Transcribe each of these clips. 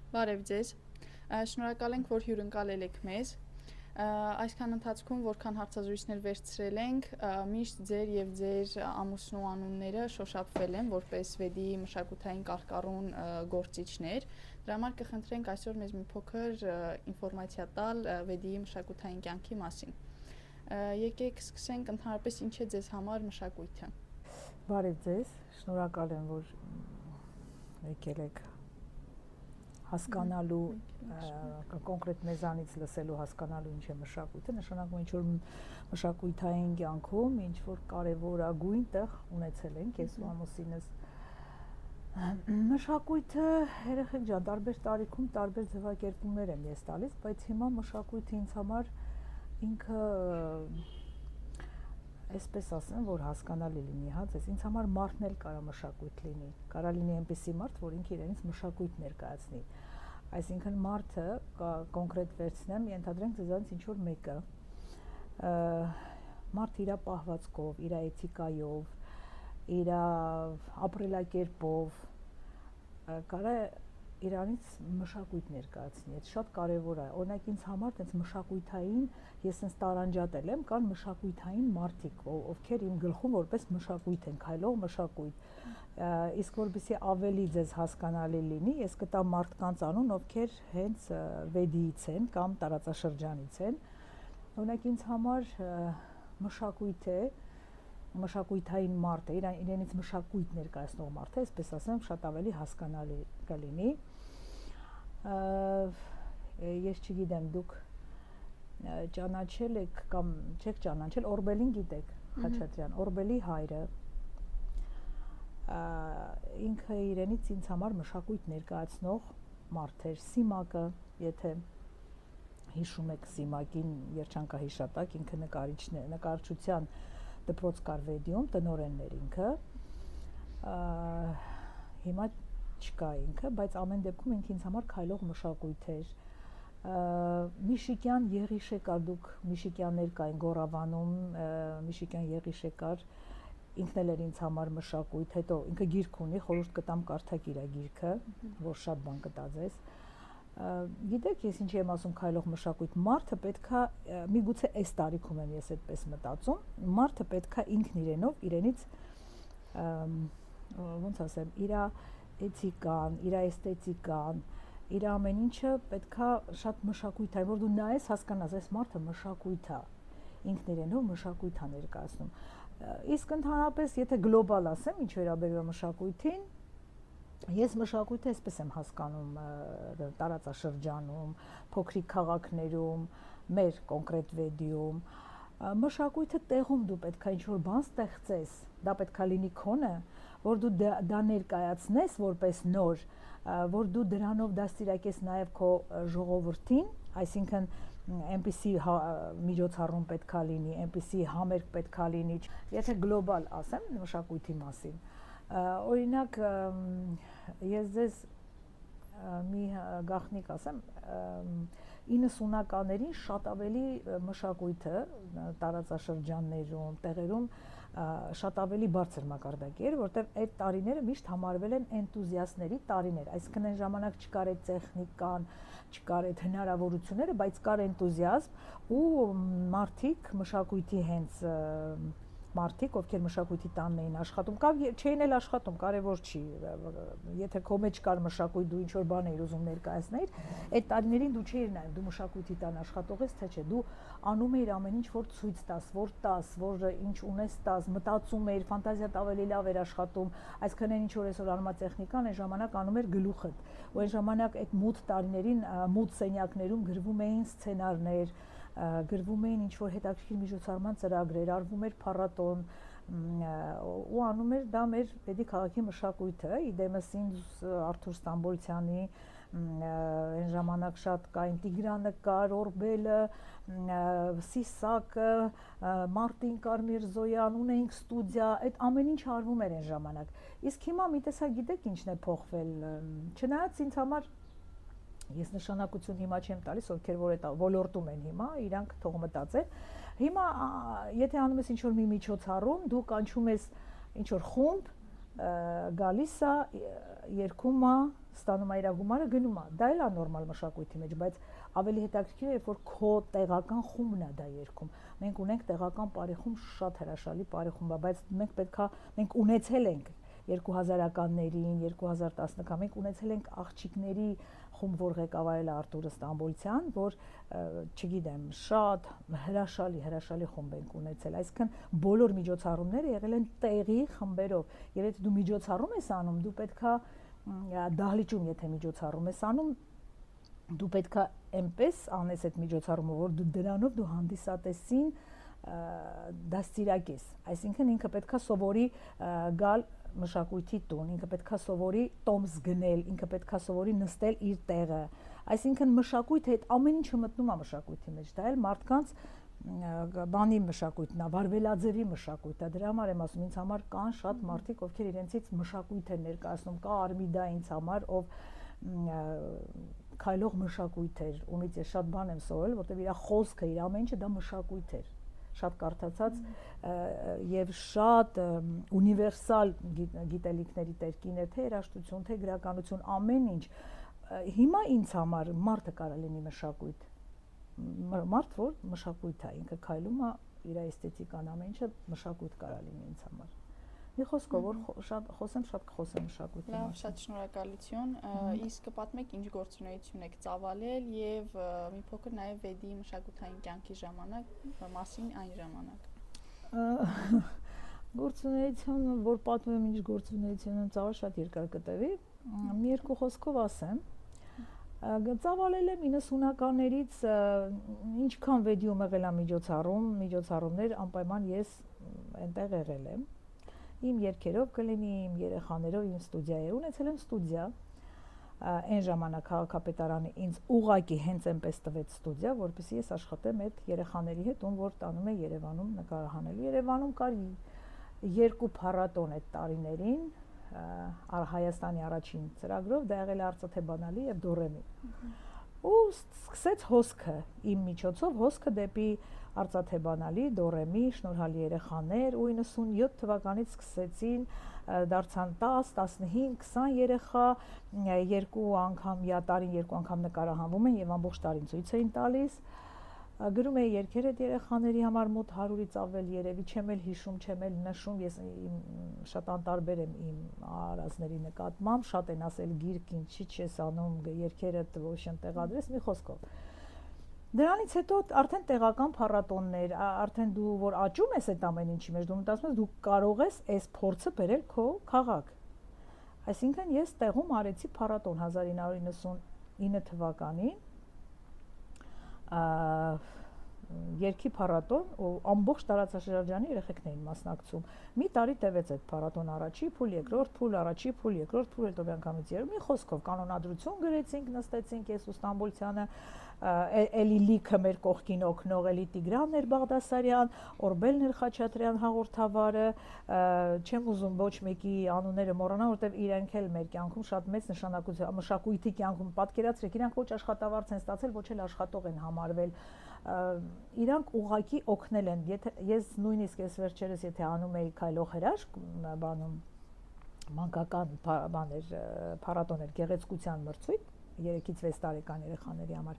Բարև ձեզ։ Շնորհակալ ենք, որ հյուրընկալել եք մեզ։ Այսքան ընթացքում, որքան հարցազրույցներ վերցրել ենք, միշտ ձեր եւ ձեր ամուսնու անունները շոշափվել են որպես վեդի մշակութային կարգառուն գործիչներ։ Դրա համար կխնդրենք այսօր մեզ մի փոքր ինֆորմացիա տալ վեդիի մշակութային կյանքի մասին։ Եկեք սկսենք ընդհանրապես ինչ է ձեզ համար մշակույթը։ Բարև ձեզ, շնորհակալ եմ, որ եկել եք հասկանալու կոնկրետ մեզանից լսելու հասկանալու ինչ է մշակույթը, նշանակում ինչ որ մշակութային կյանքում ինչ որ կարևորագույն տեղ ունեցել ենք ես ու ամուսինս։ Մշակույթը, երեխեք ջան, տարբեր տարիքում տարբեր ձևակերպումներ եմ ես տալիս, բայց հիմա մշակույթը ինձ համար ինքը այսպես ասեմ, որ հասկանալի լինի, հա, ձեզ ինձ համար մարդն էլ կարա մշակույթ լինի, կարա լինի այնպիսի մարդ, որ ինքը իրենից մշակույթ ներկայացնի, այսինքն մարդը կոնկրետ վերցնեմ, ենթադրենք ձեզանից ինչ որ մեկը, մարդ իր պահվածքով, իր էթիկայով, իր ապրելակերպով, կարա իրանից մշակույթ ներկայացնի, այդ շատ կարևոր է, օրինակ ինձ համար տենց մշակույթային, ես ինձ տարանջատել եմ, կան մշակույթային մարդիկ, ովքեր իմ գլխում որպես մշակույթ են, քայլող մշակույթ, իսկ որպեսզի ավելի ձեզ հասկանալի լինի, ես կտամ մարդկանց անուն, ովքեր հենց վեդիից են կամ տարածաշրջանից են, օրինակ ինձ համար մշակույթ է, մշակույթային մարդ է, իրենից մշակույթ ներկայացնող մարդ է, այսպես ասեմ, շատ ավելի հասկանալի կլինի։ Ես չգիտեմ, դուք ճանաչել եք կամ չեք ճանաչել, Օրբելին գիտեք, Խաչատրյան, Օրբելի հայրը, ինքը իրենից ինձ համար մշակույթ ներկայացնող մարդ էր, Սիմակը, եթե հիշում եք Սիմակին, երջանկահիշատակ, ինքը նկարչության դպրոց կար վեդիում, տնօրեններ ինքը, հիմա չկա ինքը, բայց ամեն դեպքում ինքը ինձ համար քայլող մշակույթ էր, Միշիկյան Եղիշե կար, դուք Միշիկյաններ կային Գոռավանում, Միշիկյան Եղիշե կար, ինքն էլ էր ինձ համար մշակույթ, հետո ինքը գիրք ունի, խորհուրդ կտամ կարդաք իր գիրքը, որ շատ բան կտա ձեզ։ Գիտեք, ես ինչ եմ ասում քայլող մշակույթ, մարդը պետքա, միգուցե այս տարիքում եմ ես այդպես մտածում, մարդը պետքա ինքն իրենով, իրենից, ոնց ասեմ, իր էթիկան, իր էսթետիկան, իր ամեն ինչը պետքա շատ մշակույթ է, որ դու նայես հասկանաս, այս մարդը մշակույթ է, ինքն իրենով մշակույթ է ներկայացնում։ Իսկ ընդհանրապես, եթե գլոբալ ասեմ, ինչ վերաբերում է մշակույթին, ես մշակույթը այսպես եմ հասկանում տարածաշրջանում, փոքրիկ քաղաքներում, մեր կոնկրետ վեդիում, մշակույթը տեղում դու պետքա ինչ-որ բան ստեղծես, դա պետքա լինի քոնը, որ դու դա ներկայացնես որպես նոր, որ դու դրանով դաստիարակես նաև քո ժողովրդին, այսինքն այնպիսի միջոցառում պետքա լինի, այնպիսի համերգ պետքա լինի, եթե գլոբալ ասեմ մշակույթի մասին, օրինակ ես ձեզ մի գաղտնիք ասեմ, 90-ականներին շատ ավելի մշակույթը տարածաշրջաններում, տեղերում շատ ավելի բարձր մակարդակի էր, որտեղ այդ տարիները միշտ համարվել են էնտուզիաստների տարիներ, այսինքն այն ժամանակ չկար այդ տեխնիկան, չկար այդ հնարավորությունները, բայց կար էնտուզիազմ ու մարդիկ մշակույթի հենց մարդիկ, ովքեր մշակույթի տանն էին աշխատում, կամ չէին էլ աշխատում, կարևոր չի, եթե քո մեջ կար մշակույթ, դու ինչ-որ բան էիր ուզում ներկայացնել, այդ տարիներին դու չէիր նայում, դու մշակույթի տան աշխատող ես, թե չէ, դու անում էիր ամեն ինչ, որ ցույց տաս, որ ինչ ունես տաս, մտածում էիր, ֆանտազիատ ավելի լավ էր աշխատում, այսինքն այն ինչ որ այսօր անում է տեխնիկան, այն ժամանակ անում էր գլուխդ, ու այն ժամանակ այդ մութ տարիներին, մութ սենյակներում գրվում էին սցենարներ, գրվում էին ինչ-որ հետաքրքիր միջոցառման ծրագրեր, արվում էր փառատոն ու անում էր դա մեր պետի քաղաքի մշակույթը, իդեմս ինձ Արթուր Ստամբոլցյանի այն ժամանակ շատ կային Տիգրանը կար, Օրբելը, Սիսակը, Մարտին կար Միրզոյան, ունեինք ստուդիա, այդ ամեն ինչ արվում էր այն ժամանակ, իսկ հիմա մի տեսակ գիտեք ինչն է փոխվել, չնայած ինձ համար ես նշանակություն հիմա չեմ տալիս, ովքեր որ այդ ոլորտում են հիմա, իրանք թող մտածեն, հիմա եթե անում ես ինչ-որ մի միջոցառում, դու կանչում ես ինչ-որ խումբ, գալիս է, երգում է, ստանում է իր գումարը, գնում է։ Դա էլ է նորմալ մշակույթի մեջ, բայց ավելի հետաքրքիր է, որ քո տեղական խումբն է դա երգում։ Մենք ունենք տեղական բարեխումբ, շատ հրաշալի բարեխումբ է, բայց մենք ունեցել ենք 2000-ականներին, 2010-ական մենք ունեցել ենք աղջիկների խումբ, որ ղեկավարել է Արտուրը Ստամբոլցյան, որ չգիտեմ, շատ հրաշալի խումբ ենք ունեցել, այսինքն բոլոր միջոցառումները եղել են տեղի խմբերով, եւ եթե դու միջոցառում ես անում, դու պետքա դահլիճում, եթե միջոցառում ես անում, դու պետքա այնպես անես այդ միջոցառումը, որ դու դրանով դու հանդիսատեսին դաստիարակես, այսինքն ինքը պետքա սովորի գալ մշակույթի տուն, ինքը պետքա սովորի տոմս գնել, ինքը պետքա սովորի նստել իր տեղը, այսինքն մշակույթը այդ ամեն ինչը մտնում է մշակույթի մեջ, դա էլ մարդկանց բանի մշակույթն է, վարվելաձևի մշակույթ է, դրա համար եմ ասում, ինձ համար կան շատ մարդիկ, ովքեր իրենցից մշակույթ են ներկայացնում, կա Արմիդա ինձ համար, ով քայլող մշակույթ էր, ումից ես շատ բան եմ սովորել, որտեղ իր խոսքը, իր ամեն ինչը դա մշակույթ էր, շատ կարդացած եւ շատ ունիվերսալ գիտելիքների տերկին էր, թե երաժշտություն, թե գրականություն, ամեն ինչ։ Հիմա ինձ համար մարդը կարա լինի մշակույթ, մարդ որ մշակույթ է, ինքը քայլում է, իր էսթետիկան ամեն ինչը մշակույթ կարա լինի ինձ համար։ Մի խոսքով որ շատ կխոսեմ մշակույթի մասին։ Լավ, շատ շնորհակալություն։ Իսկ կպատմեք ինչ գործունեություն եք ծավալել եւ մի փոքր նաեւ Վեդի մշակութային կյանքի մասին այն ժամանակ։ Գործունեությունը, որ պատմեմ ինչ գործունեություն եմ ծավալ, շատ երկար կտևի։ Մի երկու խոսքով ասեմ։ Ծավալել եմ 90-ականներից ինչքան Վեդիում եղել է միջոցառումներ, անպայման ես այնտեղ եղել եմ։ Իմ երգերով կլինի, իմ երեխաներով, իմ ստուդիայի ունեցել եմ ստուդիա, այն ժամանակ քաղաքապետարանը ինձ ուղղակի հենց այնպես տվեց ստուդիա, որպեսզի ես աշխատեմ այդ երեխաների հետ, ում որ տանում է Երևանում նկարահանելու։ Երևանում կար 2 փառատոն այդ տարիներին, Հայաստանի առաջին ծրագրով, դա եղել է Արծաթե եւ Դորեմի։ Ու սկսեց հոսքը իմ միջոցով, հոսքը դեպի Արծաթե Դորեմի, շնորհալի երեխաներ, ու 97 թվականից սկսեցին, դարձան 10, 15, 20 երեխա, 2 անգամ, տարին 2 անգամ նկարահանվում են եւ ամբողջ տարին ցույց էին տալիս։ Գրում էի երգեր այդ երեխաների համար մոտ 100-ից ավել երևի, չեմ էլ հիշում, չեմ էլ նշում, ես շատ անտարբեր եմ իմ արածների նկատմամբ, շատ են ասել գիրք ինչի չես անում, երգերդ ոչ են տեղադրես, մի խոսքով։ Դրանից հետո արդեն տեղական փառատոններ, արդեն դու որ աճում ես այդ ամեն ինչի մեջ, դու մտածում ես դու կարող ես այս փորձը բերել քո քաղաք։ Այսինքն ես տեղում արեցի փառատոն 1999 թվականին, երկի փառատոն, ու ամբողջ տարածաշրջանի երեխեքն էին մասնակցում։ Մի տարի տևեց այդ փառատոն, առաջի փուլ, երկրորդ փուլ, առաջի փուլ, երկրորդ փուլ, հետո անգամից երբ մի խոսքով կանոնադրություն գրեցինք, նստեցինք ես ու Ստամբոլցյանը, էլի լիքը մեր կողքին օգնող, էլի Տիգրանն էր Բաղդասարյան, Օրբելն էր Խաչատրյան հաղորդավարը, չեմ ուզում ոչ մեկի անունները մոռանալ, որտեղ իրենք էլ մեր կյանքում շատ մեծ նշանակություն, մշակույթի կյանքում պատկերացրեք, իրանք ոչ աշխատավարձ են ստացել, ոչ էլ աշխատող են համարվել, իրանք ուղղակի օգնել են, եթե ես նույնիսկ ես վերջերս եթե անում էի քայլող հրաշք, բանում մանկական բաներ, փառատոներ, գեղեցկության մրցույթ 3-ից 6 տարեկան երեխաների համար,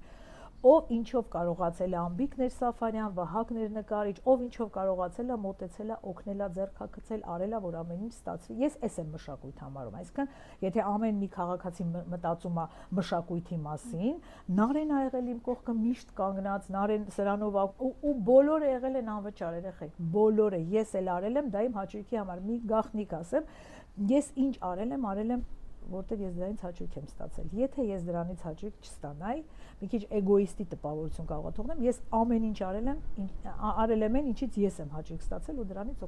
ով ինչով կարողացել է Ամբիկներ Սաֆարյան, Վահագներ նկարիչ, ով ինչով կարողացել է մոտեցել է, օգնել է, ձեռքակցել, արել է, որ ամեն ինչ ստացվի։ Ես էս եմ մշակույթ համարում, այսինքն, եթե ամեն մի քաղաքացի մտածում է մշակույթի մասին, Նարեն ա եղել իմ կողքը միշտ կանգնած, Նարեն սրանով ու բոլորը եղել են անվճար երեխեք, բոլորը, ես էլ արել եմ, դա իմ հաճույքի համար, մի գաղտնիք ասեմ, ես ինչ արել եմ, որտեղ ես դրանից հաճույք եմ ստացել։ Եթե ես դրանից հաճույք չստանայի, մի քիչ էգոիստի տպավորություն կարող է թողնեմ, ես ամեն ինչ արել եմ, ինչից ես եմ հաճույք ստացել ու դրանից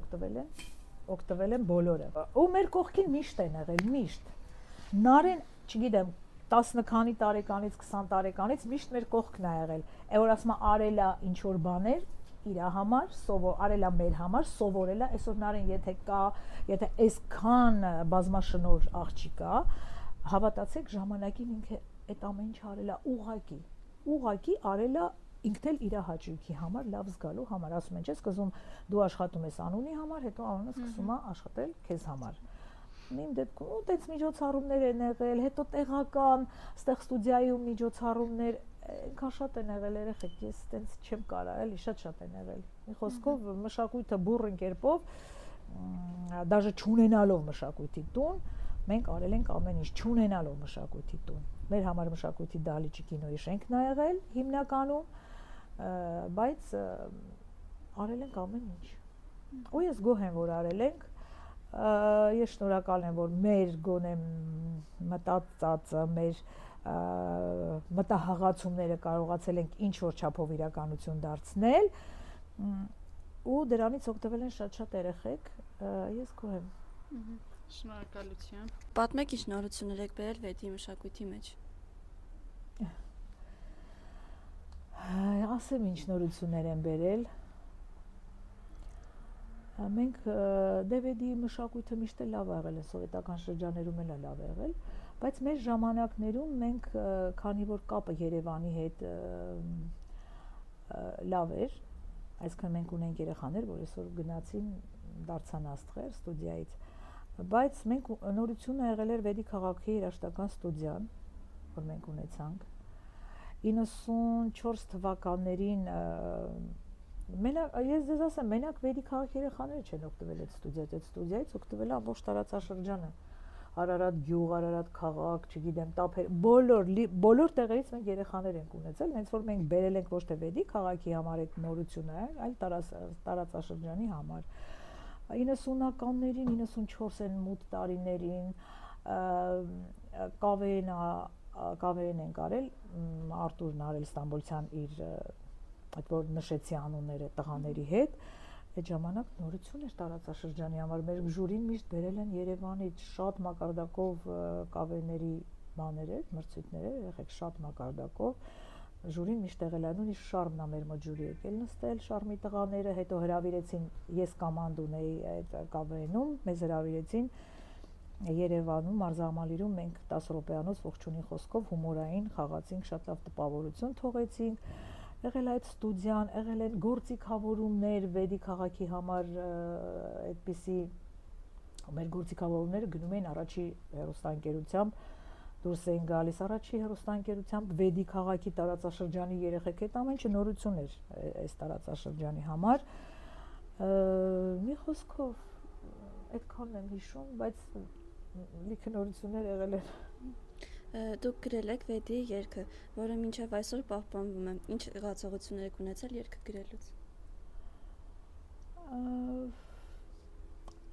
օգտվել են բոլորը։ Ու մեր կողքին միշտ են եղել, միշտ։ Նարեն, չգիտեմ, 10 քանի տարեկանից, 20 տարեկանից միշտ մեր կողքն է եղել։ Է որ ասում արելա ինչ որ բաներ իր համար, արելա մեր համար, սովորելա, այսօր Նարեն եթե այսքան բազմաշնոր աղջիկ կա, հավատացեք ժամանակին ինքը այդ ամեն ինչ արելա ուղղակի արելա ինքն էլ իր հաճույքի համար, լավ զգալու համար, ասում են, չէ՞, սկզբում դու աշխատում ես անունի համար, հետո անունը սկսում է աշխատել քեզ համար։ իմ դեպքում այդպես միջոցառումներ են եղել, հետո տեղական այստեղ ստուդիայում միջոցառումներ այնքան շատ են եղել երեխեք, ես այտենց չեմ կարա, էլի շատ են եղել։ Մի խոսքով մշակույթը բուրըն կերպով, դաժե չունենալով մշակույթի տուն, մենք արել ենք ամեն ինչ չունենալով մշակույթի տուն։ Մեր համար մշակույթի դահլիճի կինոյի շենքն ա եղել հիմնականում, բայց արել ենք ամեն ինչ։ Ու ես գոհ եմ, որ արել ենք։ Ես շնորհակալ եմ, որ մեր գոնե մտածածը, մեր մտահղացումները կարողացել ենք ինչ որ չափով իրականություն դարձնել, ու դրանից օգտվել են շատ երեխեք, ես գոհ եմ։ Շնորհակալություն։ Պատմեք ինչ նորություններ եք բերել վեդի մշակույթի մեջ։ Ասեմ ինչ նորություններ են բերել։ Մենք վեդի մշակույթը միշտ լավ ա եղել, սովետական շրջաներում էլ լավ ա եղել, բայց մեր ժամանակներում մենք, քանի որ կապը Երևանի հետ լավ էր, այսինքն մենք ունենք երեխաներ, որ այսօր գնացին դարձան աստղեր ստուդիայից, բայց մենք նորությունը եղել էր Վեդի քաղաքի երաժշտական ստուդիան, որ մենք ունեցանք 94 թվականներին ես ձեզ ասեմ, մենակ Վեդի քաղաքի երեխաները չեն օգտվել այդ ստուդիայից օգտվել է ամբողջ տարածաշրջանը, Արարատ գյուղ, Արարատ քաղաք, չգիտեմ, Տափեր, բոլոր տեղերից մենք երեխաներ ենք ունեցել, հենց որ մենք բերել ենք ոչ թե Վեդի քաղաքի համար այդ նորությունը, այլ տարածաշրջանի համար։ 90-ականներին, 94-ին մութ տարիներին կավերեն ենք արել, Արտուրն արել Ստամբոլցյան իր այդ որ նշեցի անունները տղաների հետ, այդ ժամանակ նորություն էր տարածաշրջանի համար, մեր ժյուրին միշտ բերել են Երևանից շատ մակարդակով կավերների բաներ էր, մրցույթներ էր, եղեք շատ մակարդակով, ժյուրին միշտ եղել է, նույնիսկ Շարմն ա մեր մոտ ժյուրի եկել նստել, Շարմի տղաները, հետո հրավիրեցին, ես կամանդ ունեի այդ կավերնում, մեզ հրավիրեցին Երևանում, Մարզահամալիրում մենք 10 րոպեանոց ողջունի խոսքով հումորային խաղացինք, շատ լավ տպավորություն թողեցինք, եղել այդ ստուդիան, եղել են գործիքավորումներ Վեդի քաղաքի համար, այդպիսի մեր գործիքավորումները գնում էին առաջի հեռուստաընկերությամբ, դուրս էին գալիս առաջի հեռուստաընկերությամբ Վեդի քաղաքի տարածաշրջանի երեխեք, այդ ամենը նորություն էր այս տարածաշրջանի համար, մի խոսքով այդքանն եմ հիշում, բայց լիքը նորություններ եղել են։ Դուք գրել եք Վեդի երգը, որը մինչև այսօր պահպանվում է։ Ինչ զգացողություններ եք ունեցել երգը գրելուց։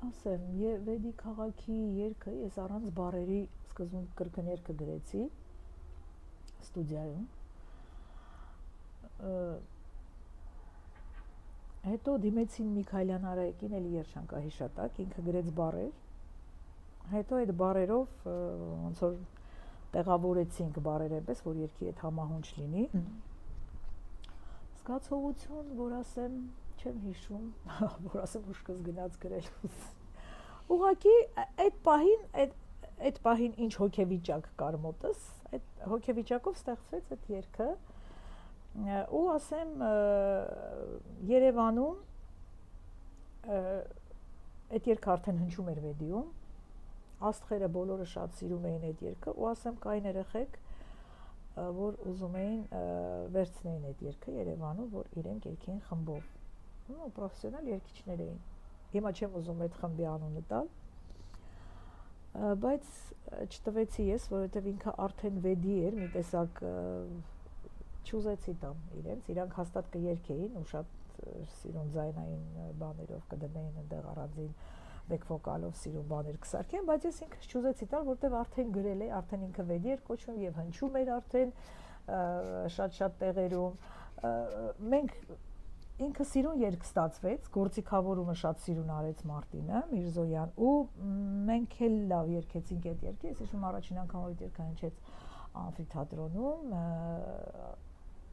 Ասեմ, Վեդի քաղաքի երգը ես առանց բառերի սկզբում կրկներգը գրեցի ստուդիայում։ Հետո դիմեցին Միքայելյան Արայեկին, էլի երջանկահիշատակ, ինքը գրեց բառեր։ Հետո այդ բառերով ոնց որ տեղավորեցինք բառեր այնպես, որ երգի հետ համահունչ լինի։ Զգացողություն, որ ասեմ, չեմ հիշում, որ ասեմ ուշքս գնաց գրելուց։ Ուղղակի այդ պահին ինչ հոգեվիճակ կար մոտս, այդ հոգեվիճակով ստեղծվեց այդ երգը։ Ու ասեմ Երևանում այդ երգը արդեն հնչում էր Վեդիում, աստղերը բոլորը շատ սիրում էին այդ երգը, ու ասեմ կային երեխեք, որ ուզում էին վերցնեին այդ երգը Երևանում, որ իրենք երգեին խմբով, ու պրոֆեսիոնալ երգիչներ էին։ Հիմա չեմ ուզում այդ խմբի անունը տալ, բայց չտվեցի ես, որովհետև ինքը արդեն Վեդի էր, մի տեսակ չուզեցի տամ իրենց, իրանք հաստատ կերգեին ու շատ սիրուն ձայնային բաներով կդնեին այնտեղ առանձին բեք վոկալով սիրուն բաներ կսարքեն, բայց ես ինքս չուզեցի տալ, որտեղ արդեն գրել է, արդեն ինքը Վեդի էր կոչվում եւ հնչում էր արդեն շատ տեղերում։ Մենք ինքը սիրուն երգ ստացվեց, գործիքավորումը շատ սիրուն արեց Մարտինը Միրզոյան, ու մենք էլ լավ երգեցինք այդ երգը, ես հիշում առաջին անգամ որ այդ երգը հնչեց ամֆիթատրոնում,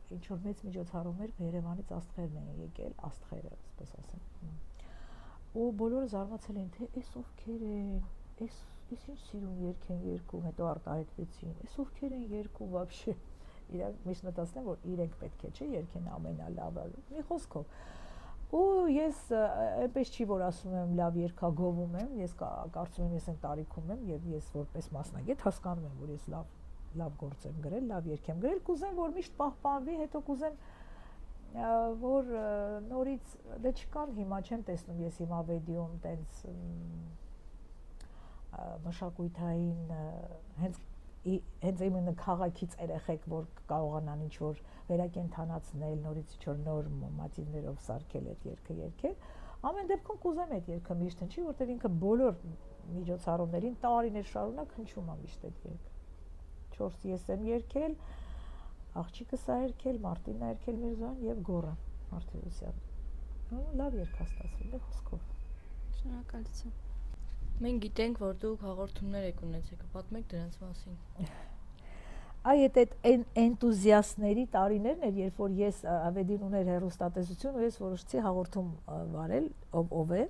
ինչ որ մեծ միջոցառումներ Երևանից աստղերն էին եկել, աստղերը, ասես ասեմ։ Ու բոլորը զարմացել են, թե էս ովքեր են, էս ինչ սիրուն երգ են երգում, հետո արտահայտվեցին, էս ովքեր են երգում вообще։ Իրանք միշտ մտածում են, որ իրենք պետք է չէ երգեն ամենալավը։ Մի խոսքով, Ու ես այնպես չի որ ասում եմ լավ երկագովում եմ, ես կարծում եմ ես այն տարիքում եմ եւ ես որպես մասնագետ հասկանում եմ որ ես լավ գործ եմ գրել, լավ երգ եմ գրել, կուզեմ որ միշտ պահպանվի, հետո կուզեմ որ նորից դե չկան հիմա չեմ տեսնում ես հիմա վեդիոում տենց մշակույթային հենց իմенно քաղաքից երեխեք որ կարողանան ինչ որ վերակենդանացնել նորից ինչ-որ նոր մոտիվներով սարքել այդ երգը երգել ամեն դեպքում կուզեմ այդ երգը միշտ հնչի որտեղ ինքը բոլոր միջոցառումներին տարիներ շարունակ հնչում է միշտ այդ երգը 4 ես եմ երգել աղջիկս ա երգել Մարտինն ա երգել Միրզոյան եւ Գոռը Մարտիրոսյան լավ երգ է ստացվել դե խոսքով Շնորհակալություն Մենք գիտենք, որ դուք հաղորդումներ եք ունեցել, պատմեք դրանց մասին։ Այդ էնտուզիաստների տարիներն էր, երբ որ ես ավետին ուներ հեռուստատեսություն ու ես որոշեցի հաղորդում վարել, ով է։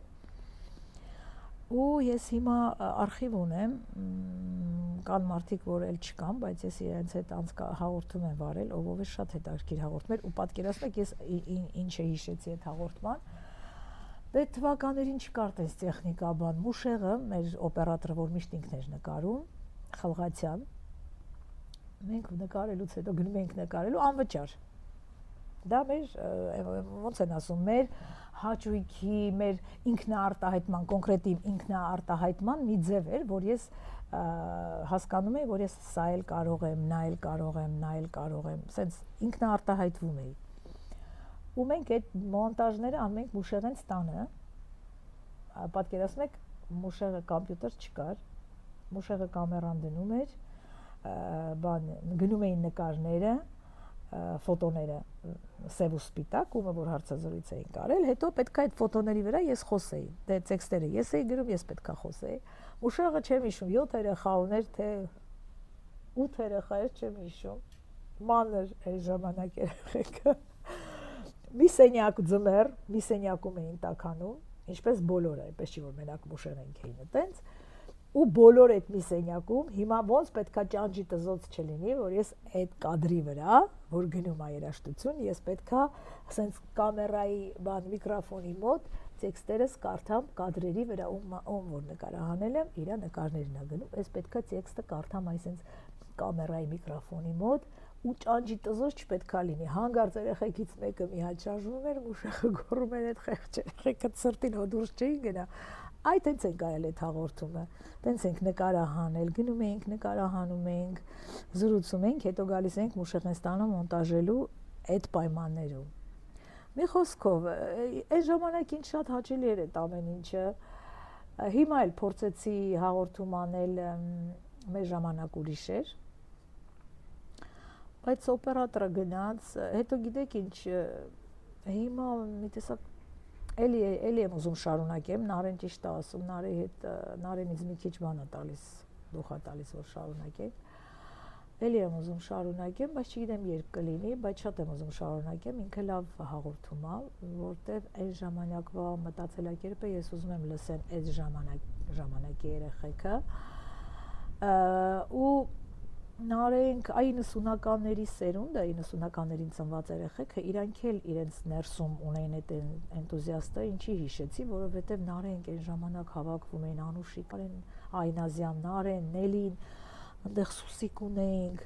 Ու ես հիմա արխիվ ունեմ, կան մարդիկ, որ էլ չկան, բայց ես իրենց հետ հաղորդում եմ վարել, ով է շատ հետաքրքիր հաղորդում էր ու պատկերացնեք ես ինչ է հիշեցի այդ հաղորդման։ Դե թվականներին չկար տես տեխնիկա բան, Մուշեղը, մեր օպերատորը, որ միշտ ինքն էր նկարում, Խալղացյան, մենք նկարելուց հետո գնում ենք նկարելու անվճար։ Դա մեր, ոնց են ասում, մեր հաճույքի, մեր ինքնաարտահայտման, կոնկրետ իմ ինքնաարտահայտման մի ձև էր, որ ես հասկանում էի, որ ես սա էլ կարող եմ, նա էլ կարող եմ, նա էլ կարող եմ, սենց ինքնաարտահայտվում էի։ Ու մենք այդ մոնտաժները անում ենք Մուշեղենց տանը, պատկերացնում եք, Մուշեղը կոմպյուտեր չկար, Մուշեղը կամերան դնում էր, գնում էին նկարները, ֆոտոները սև ու սպիտակ, ումը որ հարցազրույց էին կարել, հետո պետք է այդ ֆոտոների վրա ես խոսեի, դե տեքստերը ես էի գրում, ես պետք է խոսեի, Մուշեղը չեմ հիշում, 7 երեխա ուներ, թե 8 երեխա էր, չեմ հիշում, մանր այդ ժամանակ երեխեքը մի սենյակ ձմեռ, մի սենյակում էին տաքանում, ինչպես բոլորը, այնպես չի որ մենակ Մուշեղենք էին այտենց, ու բոլոր այդ մի սենյակում, հիմա ոնց պետքա ճանճի տզոց չլինի, որ ես այդ կադրի վրա, որ գնում է երաժշտություն, ես պետքա ասենց կամերայի բան միկրոֆոնի մոտ տեքստերս կարդամ կադրերի վրա, ում որ նկարահանել եմ, իր նկարներն ա գնում, ես պետքա տեքստը կարդամ այսենց կամերայի միկրոֆոնի մոտ ու ճանճի տզոց չպետքա լինի, հանգարց երեխեքից մեկը մի հատ շարժվում էր, Մուշեղը գոռում էր այդ խեղճ երեխեքը սրտին հոդուրս չէին գնա, այ տենց ենք այլ այդ հաղորդումը, տենց ենք նկարահանել, գնում էինք, նկարահանում էինք, զրուցում էինք, հետո գալիս էինք Մուշեղենստանը մոնտաժելու այդ պայմաններում։ Մի խոսքով, այն ժամանակ ինձ շատ հաճելի էր այդ ամեն ինչը, հիմա էլ փորձեցի հաղորդում անել, մեր ժամանակ ուրիշ էր, բայց օպերատորը գնաց, հետո գիտեք ինչ, հիմա մի տեսակ էլի եմ ուզում շարունակեմ, Նարեն ճիշտ է ասում, Նարեի հետ, Նարենից մի քիչ բան է տալիս, դուխ է տալիս, որ շարունակենք, էլի եմ ուզում շարունակեմ, բայց չգիտեմ երբ կլինի, բայց շատ եմ ուզում շարունակեմ, ինքը լավ հաղորդում է, որտև այս ժամանակվա մտածելակերպը ես ուզում եմ լսեմ այս ժամանակի երեխեքը, ու Նարենք 90-ականների սերունդը, 90-ականներին ծնված երեխեքը իրանք էլ իրենց ներսում ունեին այդ էնտուզիաստը, ինչի հիշեցի, որովհետև Նարենք այն ժամանակ հավաքվում էին Անուշիկ, Այնազյան, Նարեն, Նելին, այնտեղ Սուսիկ ունեինք,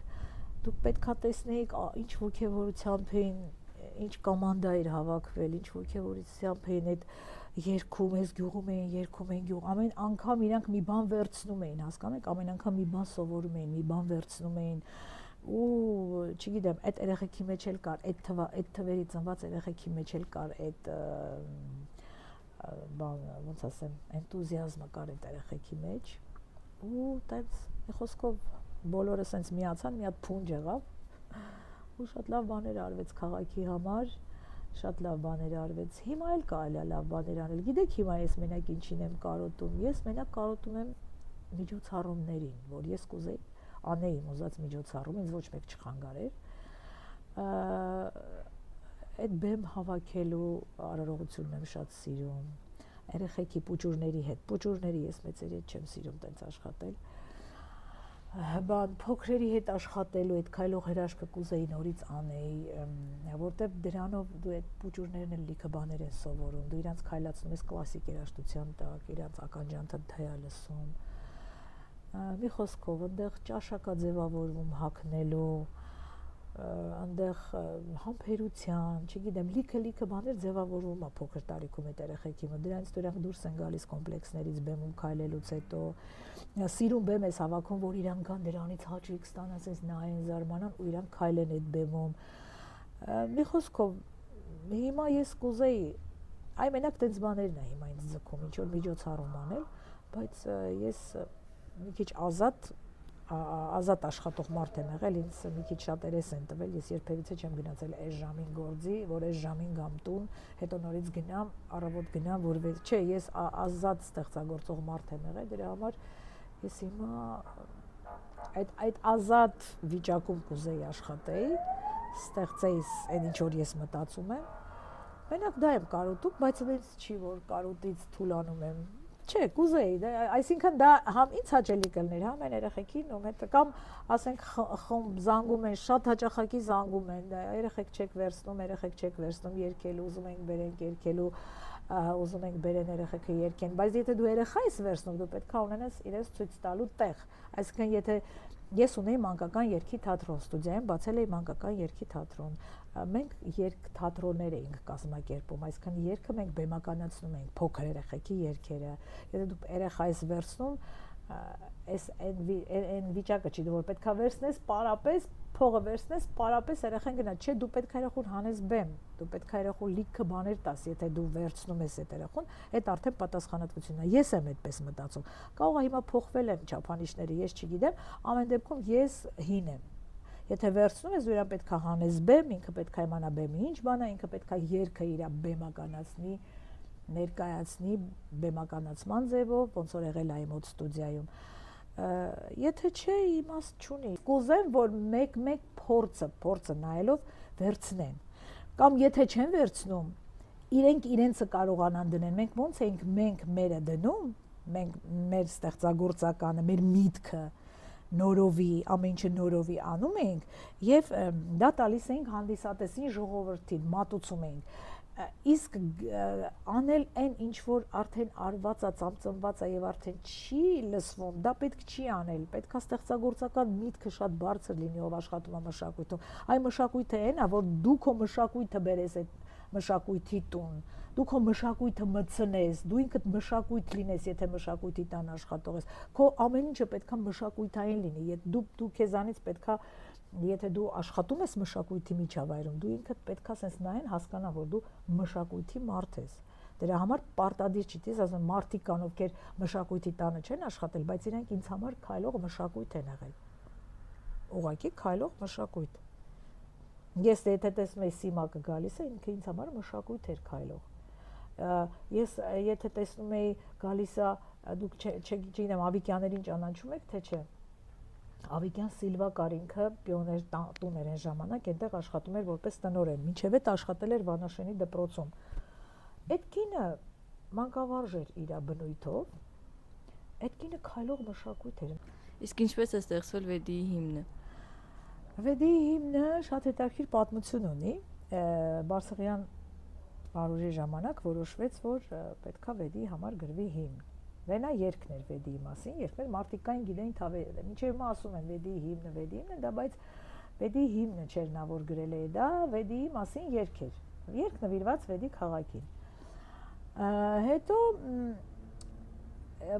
դուք պետքա տեսնեիք ինչ ոգևորությամբ էին, ինչ կոմանդա էր հավաքվել, ինչ ոգևորությամբ էին այդ երգում, ես գյուղում էին, երգում էին գյուղ, ամեն անգամ իրանք մի բան վերցնում էին, հասկանում եք, ամեն անգամ մի բան սովորում էին, մի բան վերցնում էին, ու չգիտեմ, այդ երեխեքի մեջ էլ կար, այդ թվերի ծնված երեխեքի մեջ էլ կար այդ բան, ոնց ասեմ, էնտուզիազմը կար այդ երեխեքի մեջ, ու տենց մի խոսքով բոլորը սենց միացան, մի հատ փունջ եղավ, ու շատ լավ բաներ արվեց քաղաքի համար, շատ լավ բաներ արվեց, հիմա էլ կարելի է լավ բաներ անել, գիտեք հիմա ես մենակ ինչին եմ կարոտում, ես մենակ կարոտում եմ միջոցառումներին, որ ես կուզեի անեի ուզած միջոցառում, ինձ ոչ մեկ չխանգարեր, այդ բեմ հավաքելու արարողությունն եմ շատ սիրում, երեխեքի պուճուրների հետ, պուճուրների ես մեծերի հետ չեմ սիրում տենց աշխատել, բան փոքրերի հետ աշխատելու այդ քայլող հրաշքը կուզեի նորից անեի, որտեվ դրանով դու այդ փուճուրներն էլ լիքը բաներ են սովորում, դու իրանց քայլացնում ես կլասիկ երաժշտության տակ, իրանց ականջանթը թեյա լսում, մի խոսքով այնտեղ ճաշակա ձևավորվում հագնելու, այնտեղ համբերության, չգիտեմ, լիքը բաներ ձևավորվում է փոքր տարիքում այդ երեխեքի մոտ, դրանից դրանք դուրս են գալիս կոմպլեքսներից բեմում քայլելուց հետո, սիրուն բեմ ես հավաքում, որ իրանք կան դրանից հաճույք ստանան, ասես նայեն, զարմանան ու իրանք քայլեն այդ բեմում։ Մի խոսքով, հիմա ես կուզեի, այ մենակ տենց բաներն է հիմա ինձ ձգում, ինչ որ միջոցառում անել, բայց ես մի քիչ ազատ աշխատող մարդ եմ եղել, ինձ մի քիչ շատ երես են տվել, ես երբևիցե չեմ գնացել այս ժամին գործի, որ այս ժամին գամ տուն, հետո նորից գնամ, առավոտ գնամ, որ չէ, ես ազատ ստեղծագործող մարդ եմ եղել, դրա համար ես հիմա այդ ազատ վիճակում կուզեի աշխատեի, ստեղծեի այն ինչ որ ես մտածում եմ, մենակ դա եմ կարոտում, բայց ինձ չի որ կարոտից թուլանում եմ, չէ, կուզեի, այսինքն դա համ ինձ հաճելի կլներ, համ այն երեխեքին ում հետ կամ ասենք զանգում են, շատ հաճախակի զանգում են, երեխեք չեք վերցնում երգելու, ուզում ենք բերենք երգելու, ուզում ենք բերեն երեխեքը երգեն, բայց եթե դու երեխա ես վերցնում, դու պետք է ունենաս իրենց ցույց տալու տեղ, այսինքն եթե ես ունեի մանկական երգի թատրոն, ստուդիայում բացել էի մանկական երգի թատրոն, մենք երգ թատրոններ էինք կազմակերպում, այսինքն երգը մենք բեմականացնում էինք փոքր երեխեքի երգերը, եթե դու երեխա ես վերցնում, այն վիճակը չի, դու որ պետք է վերցնես պարապես, փողը վերցնես պարապես երեխան գնա, չէ, դու պետք է երեխուն հանես բեմ, դու պետք է երեխուն լիքը բաներ տաս, եթե դու վերցնում ես այդ երեխուն, այդ արդեն պատասխանատվությունն է, ես եմ այդպես մտածում, կարող է հիմա փոխվել են չափանիշները, ես չգիտեմ, ամեն դեպքում ես հին եմ, եթե վերցնում ես, դու իրան պետք է հանես բեմ, ինքը պետք է իմանա բեմի ինչ բան է, ինքը պետք է երգը իր բեմականացնի, ներկայացնի բեմականացման ձևով, ոնց որ եղել է իմ մոտ ստուդիայում։ Եթե չէ, իմաստ չունի։ Կուզեմ, որ մեկ փորձը նայելով վերցնեն։ Կամ եթե չեն վերցնում, իրենք իրենցը կարողանան դնել։ Մենք ոնց էինք մենք մերը դնում, մենք մեր ստեղծագործականը, մեր միտքը նորովի, ամեն ինչը նորովի անում էինք եւ դա տալիս էինք հանդիսատեսին, ժողովրդին, մատուցում էինք։ Իսկ անել այն ինչ որ արդեն արված է, ծամծմված է եւ արդեն չի լսվում, դա պետք չի անել, պետք է ստեղծագործական միտքը շատ բարձր լինի, ով աշխատում է մշակույթում։ Այ մշակույթը այն է, որ դու քո մշակույթը բերես այդ մշակույթի տուն, դու քո մշակույթը մտցնես, դու ինքդ մշակույթ լինես, եթե մշակույթի տան աշխատող ես, քո ամեն ինչը պետք է մշակույթային լինի, դու քեզանից պետք է, եթե դու աշխատում ես մշակույթի միջավայրում, դու ինքդ պետք է ասես նայեն, հասկանա, որ դու մշակույթի մարդ ես։ Դրա համար պարտադիր չի, ես ասում մարդիկ կան, ովքեր մշակույթի տանը չեն աշխատել, բայց իրենք ինձ համար քայլող մշակույթ են եղել։ Ուղղակի քայլող մշակույթ։ Ես եթե տեսնում եմ Սիմակը գալիս է, ինքը ինձ համար մշակույթ էր քայլող։ Ես եթե տեսնում էի գալիս է, դուք չգիտեմ Ավիկյաններին ճանաչում եք, թե չէ։ Ավիկյան Սիլվա Կարինքը պիոներ տուն էր այն ժամանակ, այնտեղ աշխատում էր որպես տնօրեն, մինչև այդ աշխատել էր Վանաշենի դպրոցում։ Այդ կինը մանկավարժ էր իր բնույթով, այդ կինը քայլող մշակույթ էր։ Իսկ ինչպես է ստեղծվել Վեդիի հիմնը։ Վեդիի հիմնը շատ հետաքրքիր պատմություն ունի։ Բարսեղյան Արուժի ժամանակ որոշվեց, որ պետքա Վեդիի համար գրվի հիմն։ Վենա երգն էր Վեդիի մասին, երգներ մարդիկ կային գիտեին թավերը։ Մինչև հիմա ասում են Վեդիի հիմնը, դա, բայց Վեդիի հիմնը չէր նա որ գրել է դա, Վեդիի մասին երգ էր։ Երգ նվիրված Վեդի քաղաքին։ Հետո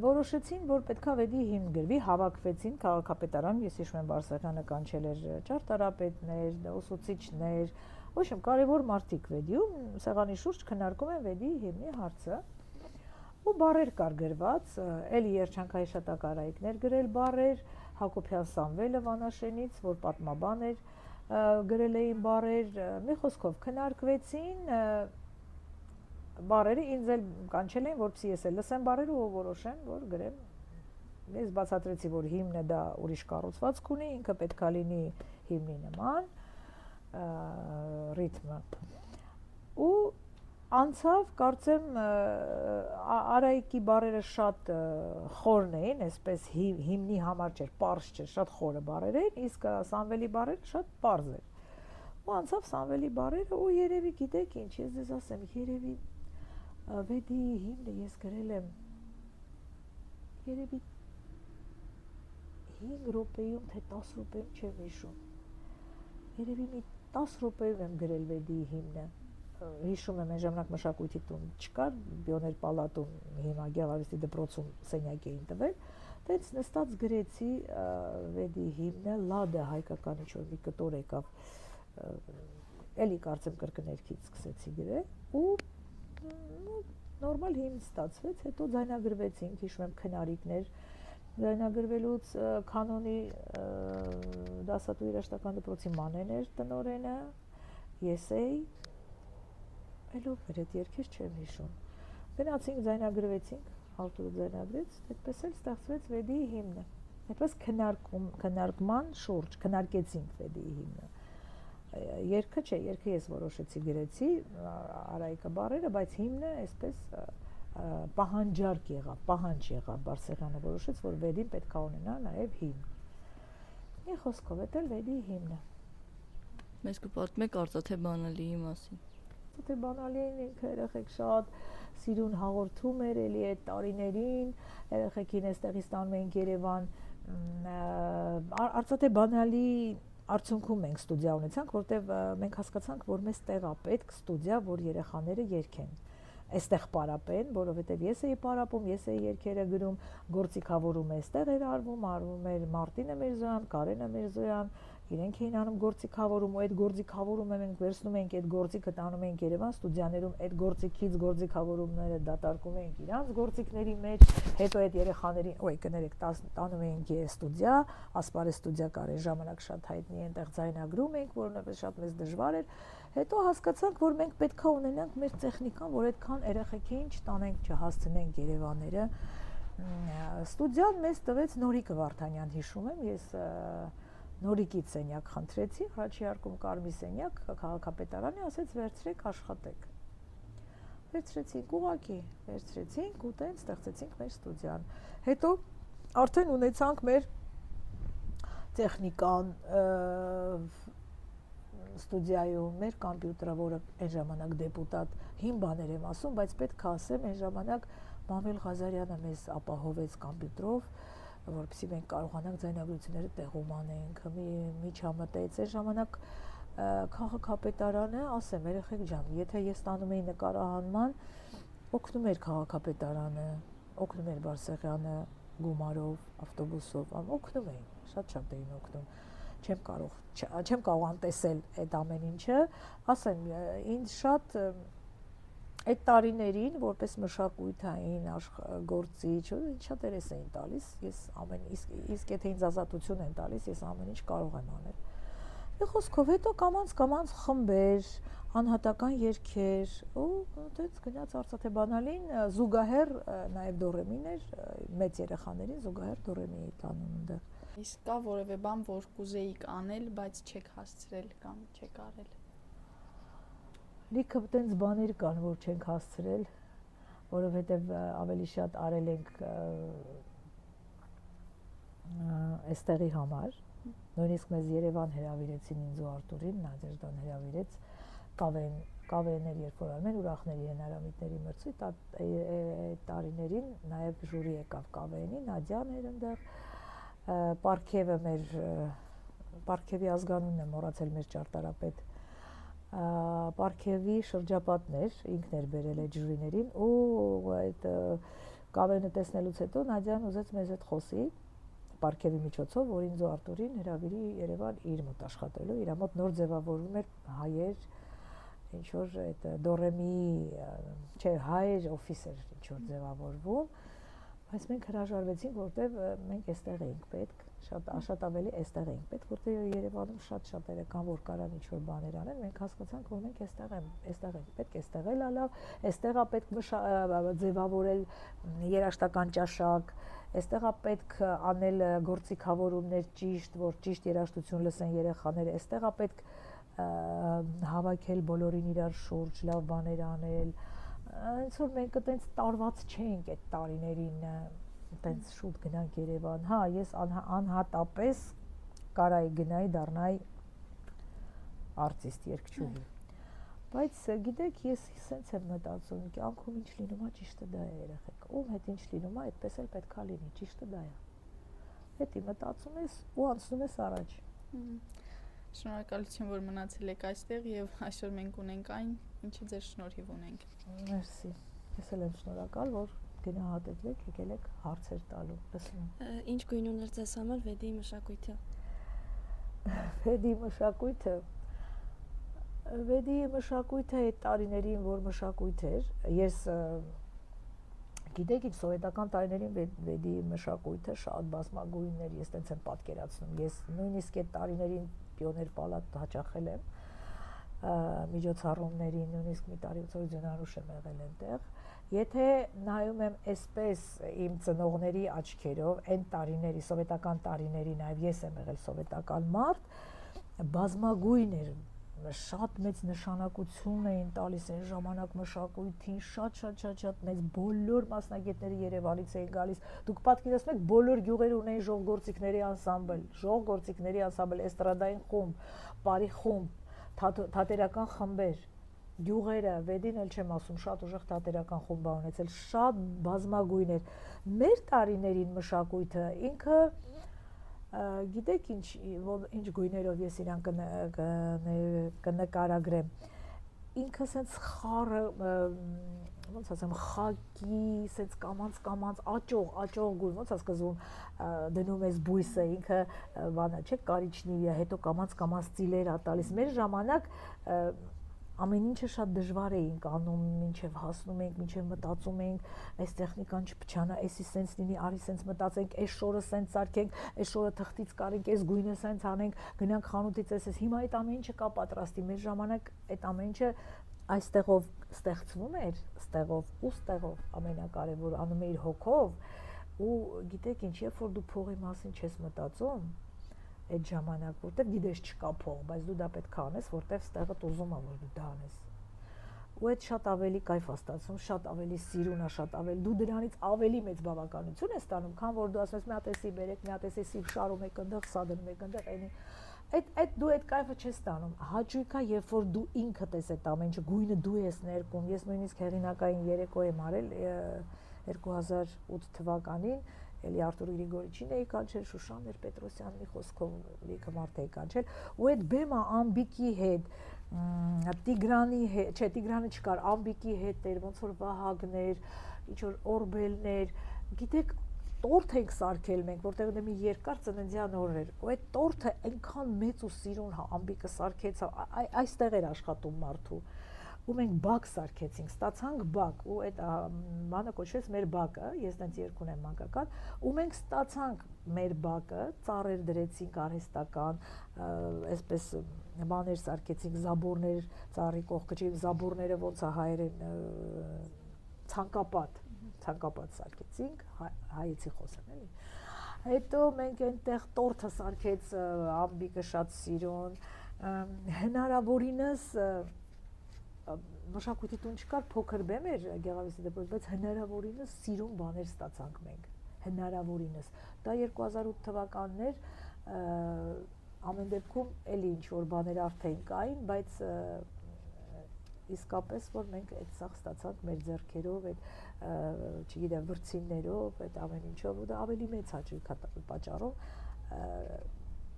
որոշեցին, որ պետքա Վեդիի հիմն գրվի, հավաքվեցին քաղաքապետարան, ես հիշում եմ Բարսեղյանը կանչել էր ճարտարապետներ, ուսուցիչներ, ոչ իմ կարևոր մարդիկ Վեդիում, սեղանի շուրջ քննարկում են Վեդիի հիմնի հարցը։ Ու բառեր կար գրված, էլի երջանկայի շատակարայիկներ գրել բառեր, Հակոբյան Սամվելը Վանաշենից, որ պատմաբան էր, գրել էին բառեր, մի խոսքով քննարկվեցին, բառերը ինձ էլ կանչել էին, որպեսզի ես էլ լսեմ բառերը ու որոշեմ, որ գրեմ։ Ես բացատրեցի, որ հիմնը դա ուրիշ կառուցվածք ունի, ինքը պետք է լինի հիմնի նման, ռիթմը։ Ու Անցավ, կարծեմ Արայիկի բառերը շատ խորն էին, այսպես հիմնի համար չէր, պարզ չէր, շատ խորը բառեր էին, իսկ Սամվելի բառերը շատ պարզ էր։ Ու անցավ Սամվելի բառերը ու երևի գիտեք ինչ, ես ձեզ ասեմ, երևի վեդի հիմնը ես գրել եմ երևի 5 րոպեում, թե 10 րոպեում չեմ հիշում։ Երևի մի 10 րոպեում եմ գրել վեդի հիմնը։ Հիշում եմ այն ժամանակ մշակույթի տուն չկար, Պիոներ պալատում, հիմա Գեղարվեստի դպրոցում սենյակ էին տվել, դից նստած գրեցի վեդի հիմնը, լադը հայկական ինչ-որ մի կտոր եկավ, էլի կարծեմ կրկներքից սկսեցի գրել ու նորմալ հիմն ստացվեց, հետո ձայնագրվեցինք, հիշում եմ քնարիկներ, ձայնագրվելուց կանոնի դասատու երաժշտական դպրոցի Մանեն էր տնօրենը, ես էի, Էլով մեր հետ երկիր չեմ հիշում։ Գնացինք, ձայնագրվեցինք, Արտուրը ձայնագրեց, այդպես էլ ստեղծվեց վեդի հիմնը։ Այդպես քննարկման շուրջ քննարկեցինք վեդի հիմնը։ Երգը չէ, երգը ես որոշեցի գրեցի, Արայիկը բառերը, բայց հիմնը այսպես պահանջարկ եղավ, պահանջ եղավ, Բարսեղյանը որոշեց, որ վեդին պետք է ունենա նաև հիմն։ Մի խոսքով, դա էլ վեդի հիմնը։ Մեզ կպատմեք Արծաթե բանալիի մասին։ Թե բանալին ինքը երեխեք շատ սիրուն հաղորդում էր էլի այդ տարիներին, երեխեքին այստեղից տանում ենք Երևան, Արծաթե բանալի արդյունքում մենք ստուդիա ունեցանք, որտեղ մենք հասկացանք, որ մեզ տեղ է պետք ստուդիա, որ երեխաները երգեն։ Այստեղ պարապեն, որովհետև ես էի պարապում, ես էի երգերը գրում, գործիքավորումը այստեղ էր արվում էր Մարտինը Միրզոյան, Կարենը Միրզոյան, իրենք էին անում գործիքավորում, ու այդ գործիքավորումը մենք վերցնում ենք, այդ գործիքը տանում ենք Երևան ստուդիաներում, այդ գործիքից գործիքավորումները դատարկում ենք իրանց գործիքների մեջ, հետո այդ երեխաներին, կներեք, տանում ենք ստուդիա, Ասպարեզ ստուդիա կար այն ժամանակ շատ հայտնի այնտեղ ձայնագրում ենք, որովհետև շատ մեծ դժվար էր, հետո հասկացանք, որ մենք պետքա ունենանք մեր տեխնիկան, որ այդքան երեխեքին չտանենք, չհասցնենք Երևանները։ Ստուդիան մեզ տվեց Նորիկը Վարդանյան, հիշում եմ, ես Նորիկից սենյակ խնդրեցի, առաջի հարկում կարմիր սենյակ, քաղաքապետարանի ասեց վերցրեք աշխատեք։ Վերցրեցինք ուղակի, վերցրեցինք ու տենց ստեղծեցինք մեր ստուդիան։ Հետո արդեն ունեցանք մեր տեխնիկան ստուդիայում, մեր կոմպյուտերը, որը այն ժամանակ դեպուտատ, հին բաներ եմ ասում, բայց պետք է ասեմ, այն ժամանակ Մամել Ղազարյանը մեզ ապահովեց կոմպյուտերով, որպեսզի մենք կարողանանք ձայնագրությունները տեղում անենք, միջամտեց այն ժամանակ քաղաքապետարանը, ասեմ, երեխեք ջան, եթե ես տանում էի նկարահանման, օգնում էր քաղաքապետարանը, օգնում էր Բարսեղյանը գումարով, ավտոբուսով, օգնում էին, շատ էին օգնում, չեմ կարող անտեսել այդ ամեն ինչը, ասեմ, ինձ շատ այդ տարիներին, որպես մշակութային գործիչ, շատ երես էին տալիս, իսկ եթե ինձ ազատություն են տալիս, ես ամեն ինչ կարող եմ անել։ Մի խոսքով, հետո կամանց խմբեր, անհատական երգեր, ու դից գնաց Արծաթե բանալին, զուգահեռ նաև դորեմին էր, մեծ երեխաներին զուգահեռ դորեմի էի տանում ընդեղ։ Իսկ կա որևէ բան, որ կուզեիք անել, բայց չեք հասցրել կամ չեք արել։ Լիքը տենց բաներ կան, որ չենք հասցրել, որովհետև ավելի շատ արել ենք այստեղի համար, նույնիսկ մեզ Երևան հրավիրեցին ինձ ու Արտուրին, Նադեժդան հրավիրեց, կավեն էր, երբ որ արմեն ուրախների հնարամիտների մրցույթ, այդ տարիներին նաև ժուրի եկավ կավենի, Նադյան էր ընդեղ, Պարքևի ազգանունն եմ մոռացել մեր ճարտարապետ, Պարքևի շրջապատներ, ինքն էր բերել այդ ժյուրիներին ու այդ կավենը տեսնելուց հետո Նադյան ուզեց մեզ հետ խոսի Պարքևի միջոցով, որ ինձ ու Արտուրին հրավիրի Երևան իր մոտ աշխատելու, իր մոտ նոր ձևավորվում էր հայեր, ինչ-որ այդ դորեմի, չէ, հայեր օֆիս էր ինչ-որ ձևավորվում, բայց մենք հրաժարվեցինք, որտեղ մենք այստեղ էինք պետք, շատ ավելի այստեղ էինք պետք, որտեղ Երևանում շատ շատերը կան, որ կարան ինչ-որ բաներ անեն, մենք հասկացանք, որ մենք այստեղ ենք պետք, այստեղ էլ լավ, այստեղ է պետք ձևավորել երաժշտական ճաշակ, այստեղ է պետք անել գործիքավորումներ ճիշտ, որ ճիշտ երաժշտություն լսեն երեխաները, այստեղ է պետք հավաքել բոլորին իրար շուրջ, լավ բաներ անել, այնց որ մենք այտենց տարված չենք այդ տարիներին, այտենց շուտ գնանք Երևան, հա, ես անհատապես կարայի գնայի դառնայի արտիստ, երգչուհի, բայց գիտեք, ես սենց եմ մտածում, կյանքում ինչ լինում է, ճիշտը դա է երեխեք, ում հետ ինչ լինում է, այդպես էլ պետք է լինի, ճիշտը դա է, հետի մտածում ես ու անցնում ես առաջ։ Շնորհակալություն, որ մնացել եք այստեղ եւ այսօր մենք ունենք այն, ինչը ձեր շնորհիվ ունենք։ Մերսի, ես էլ եմ շնորհակալ, որ գնահատեցիք, եկել եք հարցեր տալու, լսում։ Ինչ գույն ուներ ձեզ համար Վեդիի մշակույթը։ Վեդիի մշակույթը Վեդիի մշակույթը այդ տարիներին, որ մշակույթ էր, ես գիտեք ինչ սովետական տարիներին Վեդիի մշակույթը շատ բազմագույն էր, ես տենց եմ պատկերացնում, ես նույնիսկ այդ տարիներին պիոներ պալատ հաճախել եմ, միջոցառումներին, նույնիսկ մի տարի ծորությունանուշ եմ եղել այնտեղ, եթե նայում եմ այսպես իմ ծնողների աչքերով, այն տարիների, սովետական տարիների, նաև ես եմ եղել սովետական մարդ, բազմագույն էր, շատ մեծ նշանակություն էին տալիս այն ժամանակ մշակույթին, շատ մեծ բոլոր մասնագետները Երևանից էին գալիս, դուք պատկերացնում եք բոլոր գյուղերը ունեին ժողգործիկների անսամբլ, էստրադային խումբ, պարի խումբ, թատերական խմբեր, գյուղերը, Վեդին էլ չեմ ասում, շատ ուժեղ թատերական խումբ ա ունեցել, շատ բազմագույն էր, մեր տարիներին մշակույթը ինքը գիտեք ինչ գույներով ես իրան կնկարագրեմ, ինքը սենց խառը, ոնց ասեմ, խակի, սենց կամանց աճող գույն, ոնց ասկզում դնում ես բույսը, ինքը բանը չէ, կարիչնիվ է, հետո կամանց ծիլեր ա տալիս, մեր ժամանակ ամեն ինչը շատ դժվար էինք անում, մինչև հասնում ենք, մինչև մտածում ենք, այս տեխնիկան չփչանա, էսի սենց լինի, արի սենց մտածենք, այս շորը սենց սարքենք, այս շորը թղթից կարենք, այս գույնը սենց անենք, գնանք խանութից էս, հիմա այդ ամեն ինչը կա պատրաստի, մեր ժամանակ այդ ամեն ինչը այստեղով ստեղծվում էր, ստեղով ամենակարևոր անում էիր հոգով ու գիտեք ինչ, երբ որ դու փողի մասին չես մտածում այդ ժամանակ, որտեղ գիտես չկա փող, բայց դու դա պետք է անես, որտեղ ստեղը ուզում ա, որ դու դա անես։ Ու այդ շատ ավելի կայֆ ա ստացվում, շատ ավելի սիրուն ա, շատ ավելի, դու դրանից ավելի մեծ բավականություն ես ստանում, քան որ դու ասում ես մի հատ էսի բերեք, մի հատ էսի շարում եք այնտեղ, սա դնում եք այնտեղ, այնի։ Այդ դու այդ կայֆը չես ստանում։ Հաճույք ա, երբ որ դու ինքդ ես այդ ամեն ինչը, գույնը դու ես ներկում։ Ես նույնիսկ հեղինակային երեկո եմ արել 2008 թվականին էլի Արտուր Գրիգորիչին էի կանչել, Շուշան Պետրոսյանի խոսքով լիքը մարդ էի կանչել, ու այդ բեմը Ամբիկի հետ, Տիգրանի հետ, չէ, Տիգրանը չկար, Ամբիկի հետ էր, ոնց որ Վահագներ, ինչ որ Օրբելներ, գիտեք, տորթ ենք սարքել մենք, որտեղ մի երկար ծննդյան օր էր, ու այդ տորթը այնքան մեծ ու սիրուն Ամբիկը սարքեց, այստեղ էր աշխատում մարդու, ու մենք բակ սարքեցինք, ստացանք բակ, ու այդ բանը կոչվեց մեր բակը, ես տենց երկուն եմ մանկական, ու մենք ստացանք մեր բակը, ծառեր դրեցինք արհեստական, այսպես բաներ սարքեցինք, զաբորներ, ծառի կողքը չի, զաբորները ոնց է հայերեն ցանկապատ սարքեցինք, հայեցի խոսեմ էլի, հետո մենք այնտեղ տորթը սարքեց Ամբիկը շատ սիրուն, հնարավորինս մշակույթի տուն չկար, փոքր բեմ էր Գեղարվեստի դեպքում, բայց հնարավորինս սիրուն բաներ ստացանք մենք, հնարավորինս, դա 2008 թվականներ, ամեն դեպքում էլի ինչ-որ բաներ արդեն կային, բայց իսկապես, որ մենք այդ սաղ ստացանք մեր ձեռքերով, այդ չգիտեմ, վրցիններով, այդ ամեն ինչով, ու դա ավելի մեծ հաճույք է պատճառում,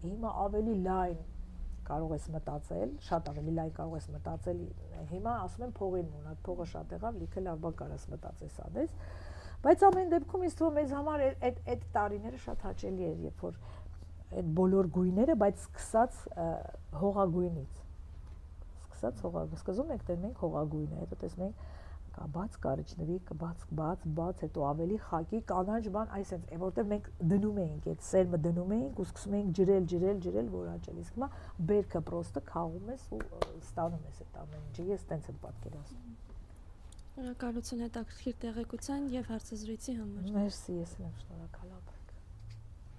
հիմա ավելի լայն կարող ես մտածել, շատ ավելի լայն կարող ես մտածել, հիմա ասում եմ փողին մունակ, փողը շատ եղավ, լիքը լավ բան կարաս մտածես անես, բայց ամեն դեպքում ինձ թվում մեզ համար այդ տարիները շատ հաճելի էր, երբ որ այդ բոլոր գույները, բայց սկսած հողագույնից, սկզում ենք տենում ենք հողագույնը, հետո տեսնում ենք բաց կարիճների, բաց, հետո ավելի խակի, կանաչ բան, այսենց, որտեղ մենք դնում էինք, այդ սերմը դնում էինք ու սկսում էինք ջրել, որ աճել, իսկ հիմա բերքը պրոստը քաղում ես ու ստանում ես այդ ամեն ինչը, ես տենց եմ պատկերացնում։ Շնորհակալություն հետաքրքիր տեղեկության և հարցազրույցի համար։ Մերսի, ես եմ շնորհակալ։